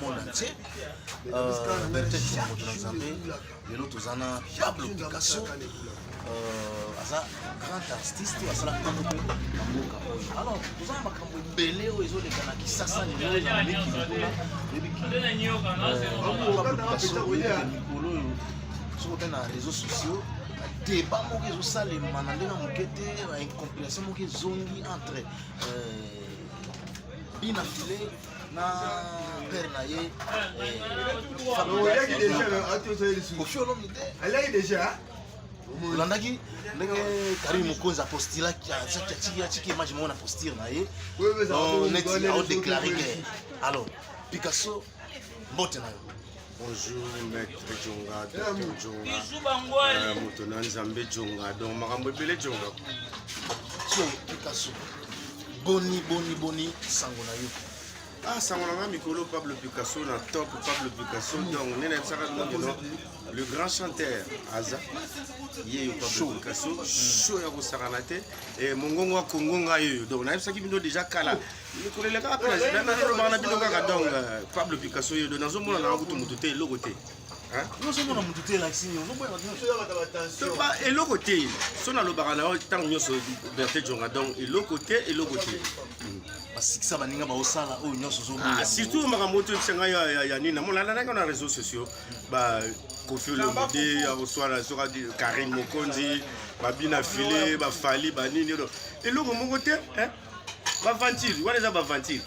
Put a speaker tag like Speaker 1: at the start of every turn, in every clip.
Speaker 1: monde entier. Bertin Choumoto Nzambe, l'autre Zana Pablo Picasso, un grand artiste, alors, nous avons un belé aux autres qui s'assemblent sur les réseaux sociaux. Débat moke sale manandena mokete incompréhension moke zongi entre bina filé na père na ye Landaki Karim Mokonza postila qui a image mon postir na ye net a déclaré guerre. Alors Picasso mbote na yo.
Speaker 2: Bonjour, maître Djonga, docteur Djonga, Moutonan Zambé Djonga, donc Marambo Bele Djonga.
Speaker 1: So, Picasso, boni, sangona yo.
Speaker 2: Ah, Sangona Mikolo, Pablo Picasso, na top Pablo Picasso, donc Nene Sarah, le grand chanteur, Aza, Yé Pablo Picasso, chaud à Saranate, et Mongonga Kongonga, donc on a ça qui nous déjà cala. Le collègue a appelé, donc Pablo Picasso, dans un monde, on a un côté, l'autre côté.
Speaker 1: Nous sommes dans mon côté là, si nous sommes
Speaker 2: et l'autre côté, son à l'obarana, tant mieux sur Berthe Djonga, donc et l'autre côté, et l'autre côté.
Speaker 1: Parce que ça va n'inga ba osala ou nyonso zo.
Speaker 2: Surtout Maramoto Senga ya nina mon la na réseaux sociaux ba Kofi Olomide ya oswala sera Karim Mokonzi ba bina filé ba fali ba nini et l'autre mon côté hein ba ventile wana za ba ventile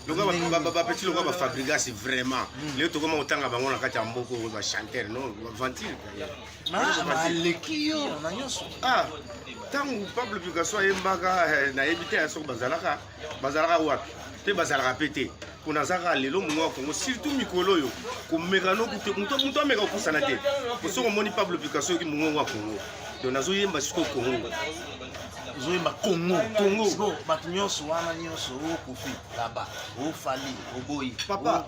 Speaker 2: le gars ba petit le gars ba fabrica c'est vraiment les to comment autant ba ngona kati mboko ba chanteur non ba ventile
Speaker 1: na lekio na nyonso
Speaker 2: tant Pablo Picasso yembaka na éviter à sok bazalaka wapi te bazalaka pété kuna zaka lelo mungo Kongo surtout mikolo yo ko mekano muto meka ko sanate ko soko moni Pablo Picasso ki mungo wa Kongo to nazo yemba siko Kongo
Speaker 1: zo yemba Kongo siko batu nyonso wana nyonso o Kofi là-bas o Fali o Boyi
Speaker 2: papa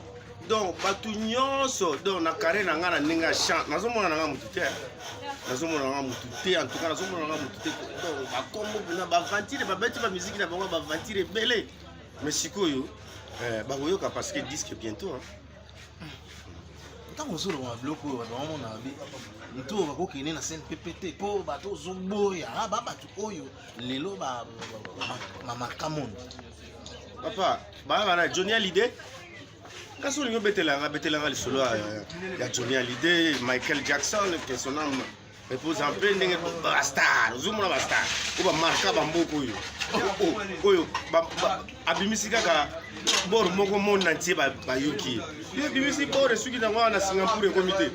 Speaker 2: donc batu nyonso donc na carré na ngana ninga chant nazo mona na mutu te nazo mona na mutu te en tout cas nazo mona na mutu te donc ba kombo na ba ventile ba beti ba musique na bango ba ventile belé mais sikoyo ba koyoka parce que disque bientôt hein
Speaker 1: tant on solo wa bloco wa bango na bi nto ba ko kene na scène PPT po ba to zomboya ba batu oyo lelo ba mama Kamon
Speaker 2: papa ba na Johnny Hallyday kaso lingo betelanga le solo ya Johnny Hallyday Michael Jackson que son nom repose en paix ndenge ba star zumuna ba star ko ba marka ba mboko oyo ba abimisika ka bor moko mon entier ba yuki bimisi bor suki na ngwana Singapour comité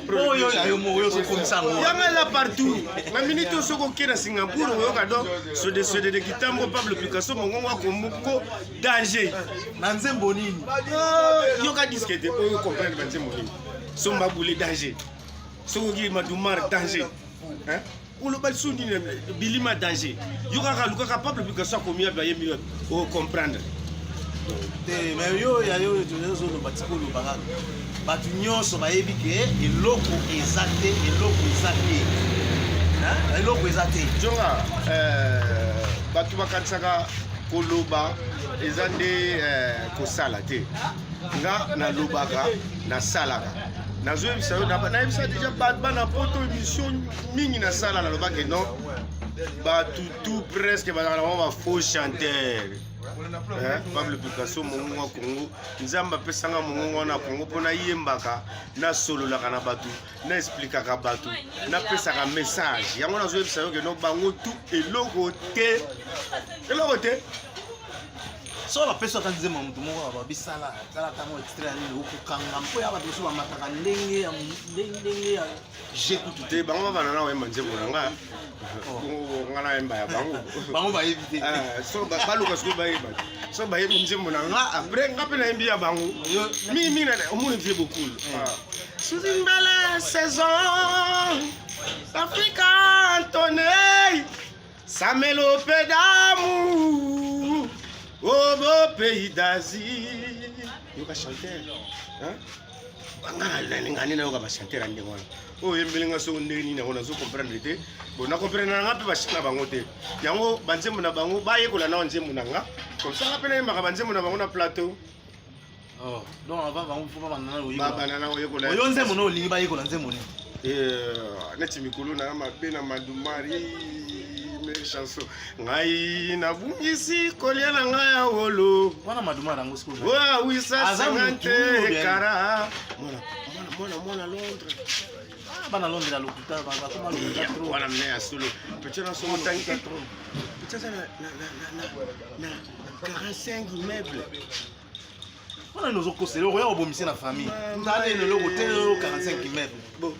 Speaker 1: oyo ayo mo oyo so komisa ngo
Speaker 2: yanga la partout na minute soko kena Singapour oyo ka do so de kitambo Pablo Picasso mongongo ko danger
Speaker 1: na nzembo nini
Speaker 2: yo ka disquette oyo comprendre ba nzembo nini so mbabuli danger soko ki madumar danger hein ou bal sundi bilima danger yo ka luka ka Pablo Picasso ko miya ba yemi o comprendre
Speaker 1: mais yo ya yo zo no batiko lo baka batu nyonso ba yebi ke eloko ezate hein eloko ezate
Speaker 2: jonga batu bakatsaka koloba ezande ko sala te nga na lobaka na salaka nazo ebisa yo na ebisa déjà bana poto émission mingi na sala na lobaka non batu tout presque ba faux chanteur Pablo Picasso mongo wa Kongo nzamba pesanga mongo na Kongo pona yembaka na solo la kana batu na expliquaka batu na pesaka message yango nazo ebisa yo ke no bango tout eloko te
Speaker 1: so la personne quand disait mon moko ba bisala sala tango extrait ni ko kanga mpo ya bato so ba mataka ndenge ya j'ai tout
Speaker 2: te bango bana na wemba nzembo nga ngana yemba ya
Speaker 1: bango ba éviter
Speaker 2: so ba luka so ba yeba so ba yeba nzembo nga après nga pe na yembi ya bango mi na omuni vie beaucoup sous une belle saison Africa Anthony Samelope d'amour au beau pays d'Asie. Yo ka chanter hein bangana ngani na yo ka chanter ande ngwana o yembelinga so ndeni na ona so comprendre te bon na comprendre na ngapi bashika bango te yango banzembo na bango ba yekola na nzembo na nga comme ça ngapena yemba ka banzembo na bango na plateau
Speaker 1: Oh, donc avant faut pas banana oyi.
Speaker 2: Banana oyi ko la.
Speaker 1: Oyo nzembo no lingi ba yiko na nzembo ni.
Speaker 2: Neti mikolo na mabe na madumari mes chansons. Ngai na bungisi kolia na ngai ya wolo.
Speaker 1: Wana madumari ngo siko.
Speaker 2: Wa wisa 50 kara. Mona Londres.
Speaker 1: Bana Londres la lokuta ba kuma lokuta trop.
Speaker 2: Wana mne ya solo. Peut-être so motangi trop. Peut-être na 45 immeubles.
Speaker 1: On nous okosele oya obomisi na famille. Ndale le logo te 45 immeubles. Bon.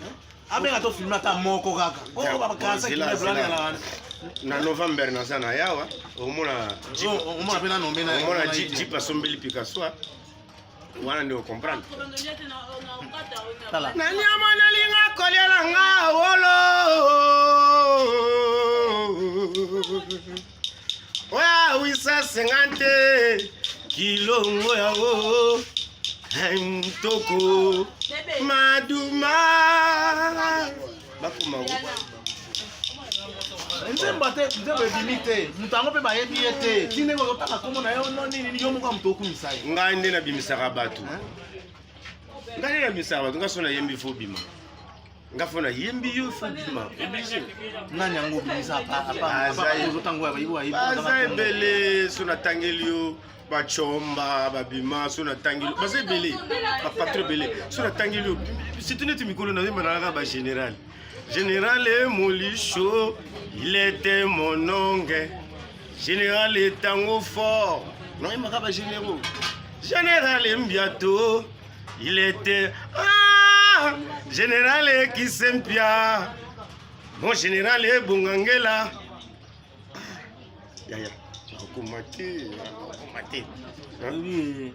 Speaker 1: Abenga to filma ta moko kaka. Ko ba 45 immeubles
Speaker 2: na November na sana yawa. Omona
Speaker 1: Jeep. Omona pena no mena.
Speaker 2: Omona Jeep asombeli Picasso. Wana ndio comprendre.
Speaker 1: Tala.
Speaker 2: Nani amana linga kolela nga wolo. Oya wisa 50 kilo ngoya wo. Mtoko maduma. Bakuma wo.
Speaker 1: Nzemba bimite. Mutango pe bayebi ete. Tine ko taka komo na yo nini yo muka mtoku misai.
Speaker 2: Nga ende na bimisaka batu. Nga ende na bimisaka batu nga sona yembi fo bima. Nga fona yembi yo fo bima. Obligé.
Speaker 1: Nani yango bimisa apa ko tango ya bayibo ayibo.
Speaker 2: Baza ebele sona tangeli yo. Bachomba, babima, sona tangeli. Baza ebele. Ba patro ebele. Sona tangeli yo. C'est une mikolo na yemba ba général. Général Molicho, il était mon ongle. Général Tango fort. Non, il m'a pas généraux. Général Mbiato, il était. Ah! Général Kisempia. Mon général Bungangela. Ya.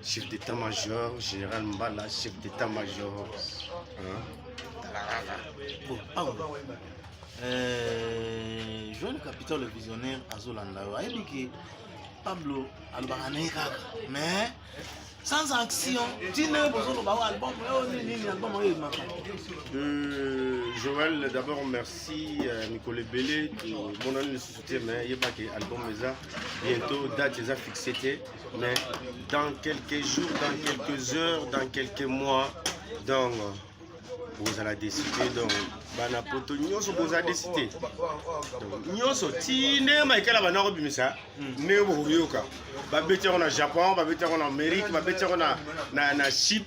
Speaker 2: Chef d'état-major, général Mbala, chef d'état-major.
Speaker 1: Bon, jeune capitaine le visionnaire Azolanda, il dit que Pablo Albarane kaka, mais sans action, tu n'as pas besoin d'album.
Speaker 2: Joël, d'abord merci Nicolas Bellé, mon ami le soutien, mais il y a pas album bientôt date déjà fixée, mais dans quelques jours, dans quelques heures, dans quelques mois, donc vous allez décider donc bana poto nyonso vous allez décider donc nyonso tine maikala bana ko bimisa ne bo yoka ba beti on a Japon ba beti on a Amérique ba beti on a na Chip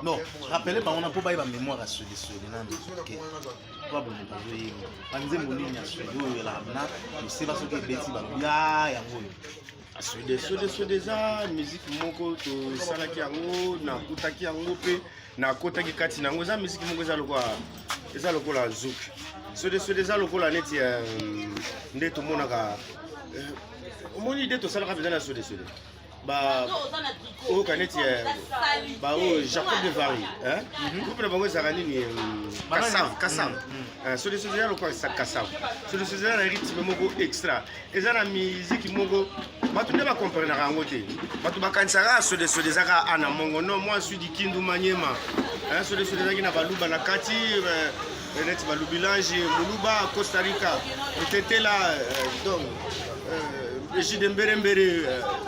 Speaker 1: non rappelez pas on a pas ba mémoire à ce nani OK quoi bon bazo yi banze monini ya so yo la na c'est pas ce que beti ba ya yango
Speaker 2: déjà musique moko to salaki yango na kutaki yango pe na kotaki kati nango za musique moko eza lokola zouk déjà lokola neti nde to monaka omoni nde to salaka beza na ba o kaneti ba o Jacob de Vary groupe na bango ezaka nini Kassav déjà lokola Kassav déjà na rythme moko extra eza na musique moko bato nde bakomprenaka yango te bato bakanisaka déjà ka ana mongo non moi suis du Kindu Manyema déjà ezaki na baluba na kati neti balubilange moluba Costa Rica etetela donc Ejide Mberembere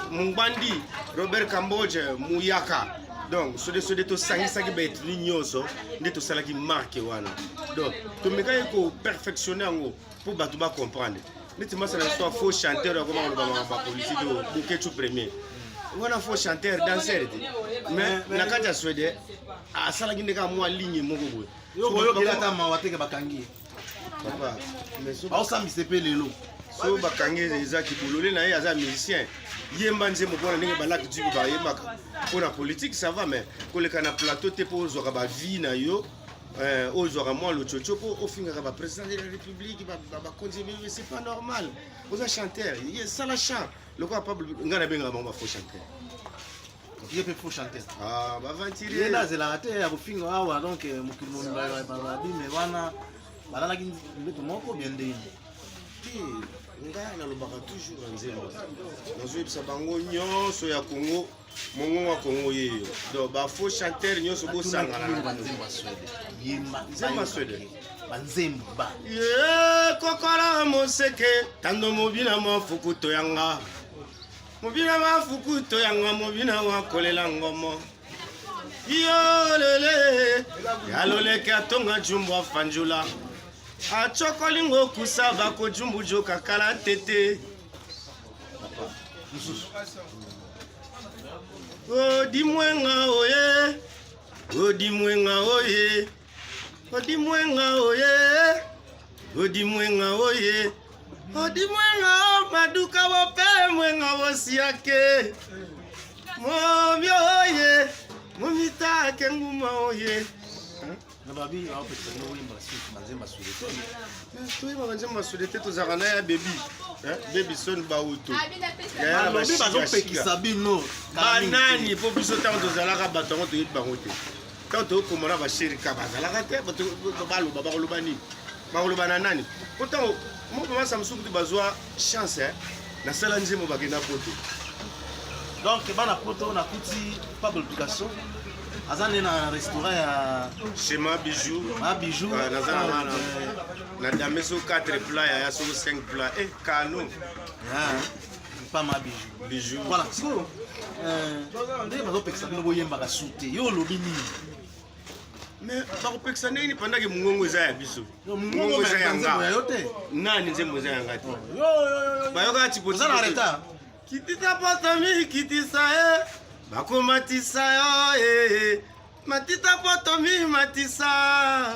Speaker 2: Mungbandi Robert Kamboje Muyaka donc déjà to sangisaki ba etni nyonso nde to salaki marque wana donc to meka ko perfectionner yango pour bato ba comprendre neti masala soit faux chanteur comme on ba politique do kechu premier wana faux chanteur danseur mais na kati Suède asalaki ndeka mwa ligne moko boye
Speaker 1: yo kelata mawateke bakangi
Speaker 2: papa mais so
Speaker 1: ba osambise pe lelo
Speaker 2: so bakangi eza kibolole na ye aza musicien yemba nzembo mpona ndenge balaki duku bayembaka mpona politique ça va mais koleka na plateau te mpo ozwaka bavie na yo ozwaka mwa lotsotso mpo ofingaka baprésident de la république bakonzi c'est pas normal oza chanteur sala chant lokola pable ngai nabengaka bango bafaux chanteur
Speaker 1: ye pe faux chanteur
Speaker 2: baventurier
Speaker 1: nazelaka te ya kofinga awa donc mokili babime wana balalaki mbeto moko bien ndeni
Speaker 2: ngai nalobaka toujours na nzembo nazoyebisa bango nyonso ya Congo mongongo ya Congo yeyo donc bafaux chanteur nyonso bosangana nzembo Suède
Speaker 1: banzembo ba
Speaker 2: kokola moseke tando mobina mafuku toyanga Mobina mafuku to yanga mobina wa kolela ngomo. Yo lele yalole katonga jumbo fanjula. A chokolingo kusaba ko jumbu joka kala tete. O di mwenga oye. O di mwenga oye. O di mwenga oye. O di mwenga oye. O di mwenga o maduka wo pe mwenga wo siake. Momio oye. Momita kenguma oye.
Speaker 1: Nababi a opeta no wimba suite mazemba sulete.
Speaker 2: Toi mazemba sulete to zakana ya baby. Baby son bauto.
Speaker 1: Ya babi bazo pekisa bino.
Speaker 2: Banani po biso tanto zalaka batongo to yit bangote. Tanto ko mona ba shiri ka bazalaka te bato balo baba ko lobani. Ba ko lobana nani. Pourtant mo mama Samsung to bazwa chance na sala nzemo bakina poto.
Speaker 1: Donc bana poto na kuti Pablo Picasso. Azane na restaurant ya
Speaker 2: Schéma bijou.
Speaker 1: Ma bijou.
Speaker 2: Na dameso 4 plats ya so 5 plats. Eh canon.
Speaker 1: Ah. Pas ma bijou.
Speaker 2: Bijou.
Speaker 1: Voilà. Siko. Ndé bazo pekisa bino boyemba ka sute. Yo lobini.
Speaker 2: Mais ba ko pekisa nini pendant que mungongo za ya biso.
Speaker 1: Mungongo za yanga. Yote.
Speaker 2: Nani nzembo za yanga ti.
Speaker 1: Yo.
Speaker 2: Ba yoka tipo
Speaker 1: za na reta.
Speaker 2: Kitita potami kitisa bako matisa yo matita potomi matisa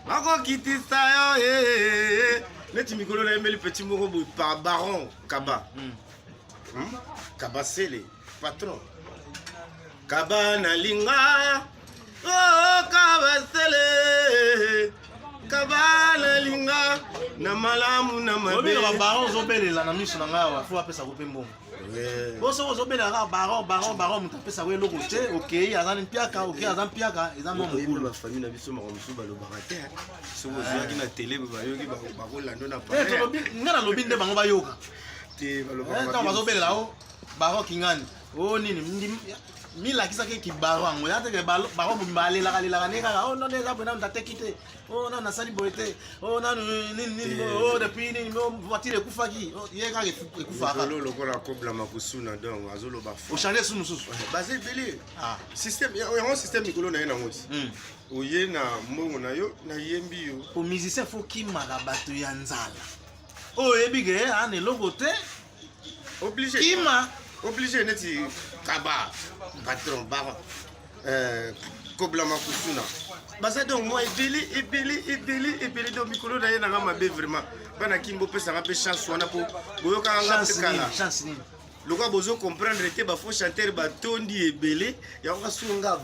Speaker 2: bako kitisa yo neti mikolo na emeli petit moko boy par baron Kaba. Kaba sele patron. Kaba na linga oh Kaba sele. Kaba na linga na malamu na mabe.
Speaker 1: Obi ba baron zobelela na miso na ngawa fo apesa ko pembongo. Boso ozobela ka baron mutapesa we loko te okay azana mpiaka okay azana mpiaka ezana mo
Speaker 2: ba famille na biso makomso ba lobaka te so ozaki na télé ba yoki ba ko lando na pa
Speaker 1: to lobi ngana lobi nde bango ba yoka
Speaker 2: te ba lobaka
Speaker 1: ta bazobela o baron kingani o nini mila kisa ke kibaro ngo ya te ke baron mbalela kalela ne ka o no ne za bona mtate kite o na sali boete o na nini o depuis nini mo voiture kufaki ye ka ekufaka
Speaker 2: lolo kola kobla makusuna donc azoloba
Speaker 1: o changer sunu susu
Speaker 2: basé belé
Speaker 1: ah
Speaker 2: système ya un système mikolo na yena ngoti oye na mbongo na yo na yembi yo
Speaker 1: po musicien faut kimaka bato ya nzala o ebige ane logo te
Speaker 2: obligé
Speaker 1: kima
Speaker 2: obligé neti Kaba patron baron kobla makusuna basa donc moi ebeli donc mikolo na ye na mabe vraiment bana kimbo pesa ngape chance wana po boyoka ngape kala
Speaker 1: chance ni
Speaker 2: loka bozo comprendre te ba faux chanteur ba tondi ebele ya nga sunga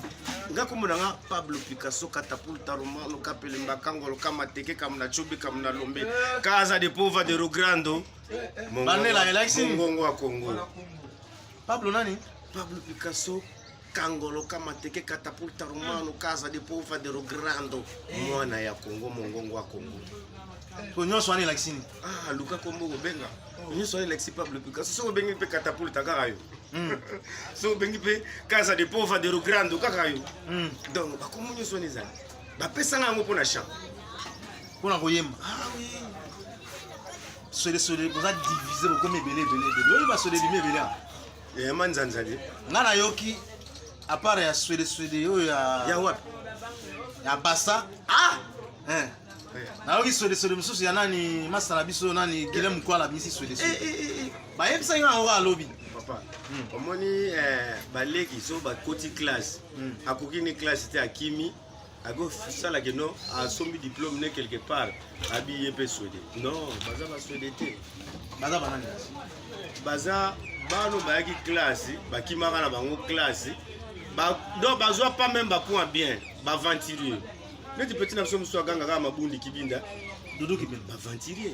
Speaker 2: nga komona nga Pablo Picasso katapulta romano kapelemba kangolo kama teke kama na chobi kama na lombe casa de pauvre de Rogrando
Speaker 1: Banela Elexi
Speaker 2: Mongo wa Congo
Speaker 1: Pablo nani
Speaker 2: Pablo Picasso kangolo kama teke katapulta romano casa de pauvre de Rogrando mwana ya Congo mongongo wa Congo
Speaker 1: ko nyoso ani Elexi
Speaker 2: ah luka kombo benga nyoso ani Elexi Pablo Picasso so bengi pe katapulta kaka yo so bengi pe casa de pauvre de Rogrando kaka yo donc bakomo nyoso ani za bapesa ngo pona champ
Speaker 1: pona koyemba ah oui sole boza diviser ko mebele oui ba sole bimebele
Speaker 2: ya manzanzali
Speaker 1: ngana yoki à part ya swede yo
Speaker 2: ya wapi
Speaker 1: ya basa
Speaker 2: ah
Speaker 1: na yoki swede mususu ya nani masala biso nani Guillaume Kwala misi swede ba yebisa nga ngo alobi
Speaker 2: papa omoni baleki so ba koti classe akoki ni classe te akimi ago sala que non a sombi diplôme ne quelque part abi yepé swede non baza ba swede te
Speaker 1: baza banani
Speaker 2: baza bano bayaki classe bakimaka na bango classe donc bazwa pas même ba point bien ba venturier neti petit na biso muso aganga kama mabundi kibinda
Speaker 1: dodo kibinda
Speaker 2: ba venturier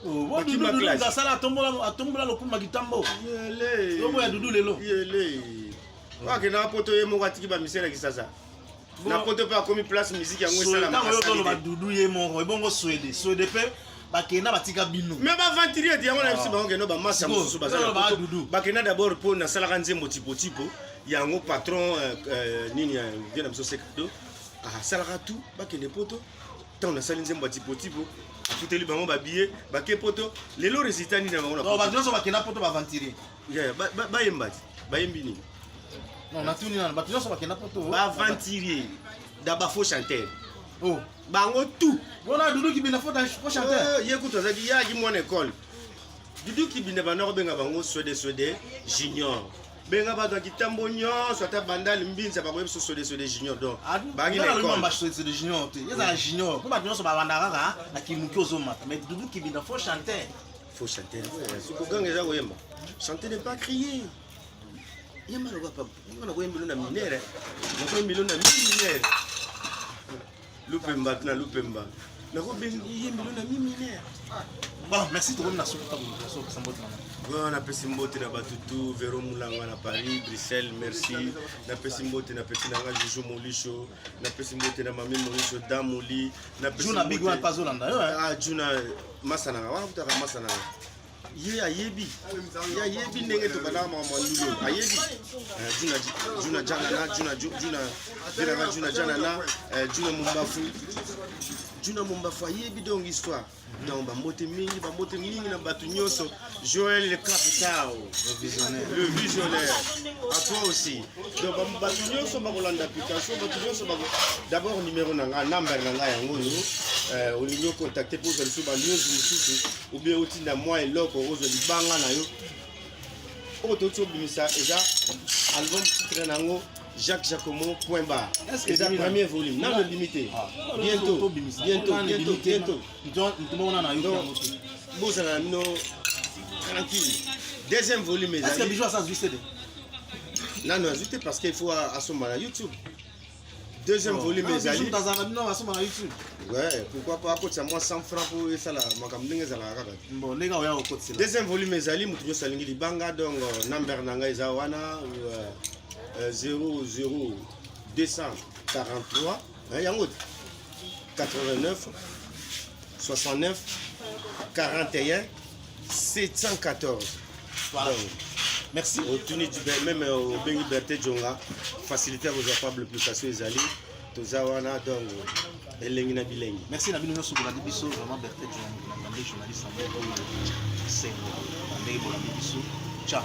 Speaker 1: oh dudu ngasala atombola lokuma kitambo yele lobo ya dudu lelo
Speaker 2: yele wake na poto ye moko atiki ba misela kisasa na poto pa komi place musique yango esala
Speaker 1: makasali ba dudu ye moko ebongo swede pe bakena batika bino
Speaker 2: mais ba venturier ti yango na biso bango keno ba masa mususu bazala
Speaker 1: ba dudu
Speaker 2: bakena d'abord po na sala kanzembo tipo yango patron nini ya vient na biso sekado ah sala tout bakene poto tant na sali nzembo tipo afuteli bango babillet bake poto lelo résultat nini na bango na
Speaker 1: non bato nyonso bakenda poto baventurier
Speaker 2: bayemba ti bayembi nini
Speaker 1: non natuni nana bato nyonso bakenda poto
Speaker 2: baventurier da bafaux chanteur
Speaker 1: oh
Speaker 2: bango tout
Speaker 1: bona Doudou Kibinda fo chanteur
Speaker 2: ye kutu azaki yaki mwana école Doudou Kibinda bana kobenga bango swede junior benga bato akitambo nyonso ata bandali mbinza bakoyebi so swede junior donc bangi na école
Speaker 1: swede junior te ezala junior po bato nyonso babanda kaka na kimuki ozomata mais Doudou Kibinda fo chanteur
Speaker 2: sukoganga eza koyemba chanter n'est pas crier yemba na koyembelo na minere nakoyembelo na minere lupemba na lupemba nakoyembelo na minere.
Speaker 1: Bon, merci tout le monde na suku tabu so sambote mama.
Speaker 2: Bon, na pesi mbote na batutu Vero Mulanga na Paris, Bruxelles, merci. Na pesi mbote na pesi nanga Juju Molisho, na pesi mbote na Mami Molisho Damuli, na pesi
Speaker 1: Juna Big One Pazolanda yo.
Speaker 2: Ah, Juna Masana, wana kutaka Masana. Ye ayebi. Ya yebi ndenge to bana mama ndulo. Ayebi. Juna jana na Juna jana na Juna Mumbafu. Juna Mumbafu ayebi donc histoire. Donc bambote mingi na batu nyoso. Joël le capital, le visionnaire. À toi aussi. Donc batu nyoso bakolanda application, batu nyoso bako d'abord numéro nanga number nanga yango yo. Olingo contacter pour faire sur ba news mususu ou bien otinda moi et loko ozo libanga na yo. Ototo bimisa eza album titre nango Jacques Jacomo point barre. C'est le premier volume. Non, le limité. Bientôt. Tranquille. Deuxième volume.
Speaker 1: Est-ce que Bijou a ça CD?
Speaker 2: Non, ajouté parce qu'il faut assommer à YouTube. Deuxième volume. Ouais, pourquoi pas à côté de moi 100 francs pour ça là.
Speaker 1: Bon, les gars, on a côté.
Speaker 2: Deuxième volume, Zali, Moutinho Salingi Libanga, donc number Nanga Izawana. 00243 89 69 41 714.
Speaker 1: Voilà.
Speaker 2: Donc,
Speaker 1: merci.
Speaker 2: Même au Bengi Berté Djonga, faciliter vos appables applications Ezali, Tozawana, donc Elengina Bilengi.
Speaker 1: Merci Nabil Nosso pour la débisso, vraiment Berté Djonga, journaliste en Ciao.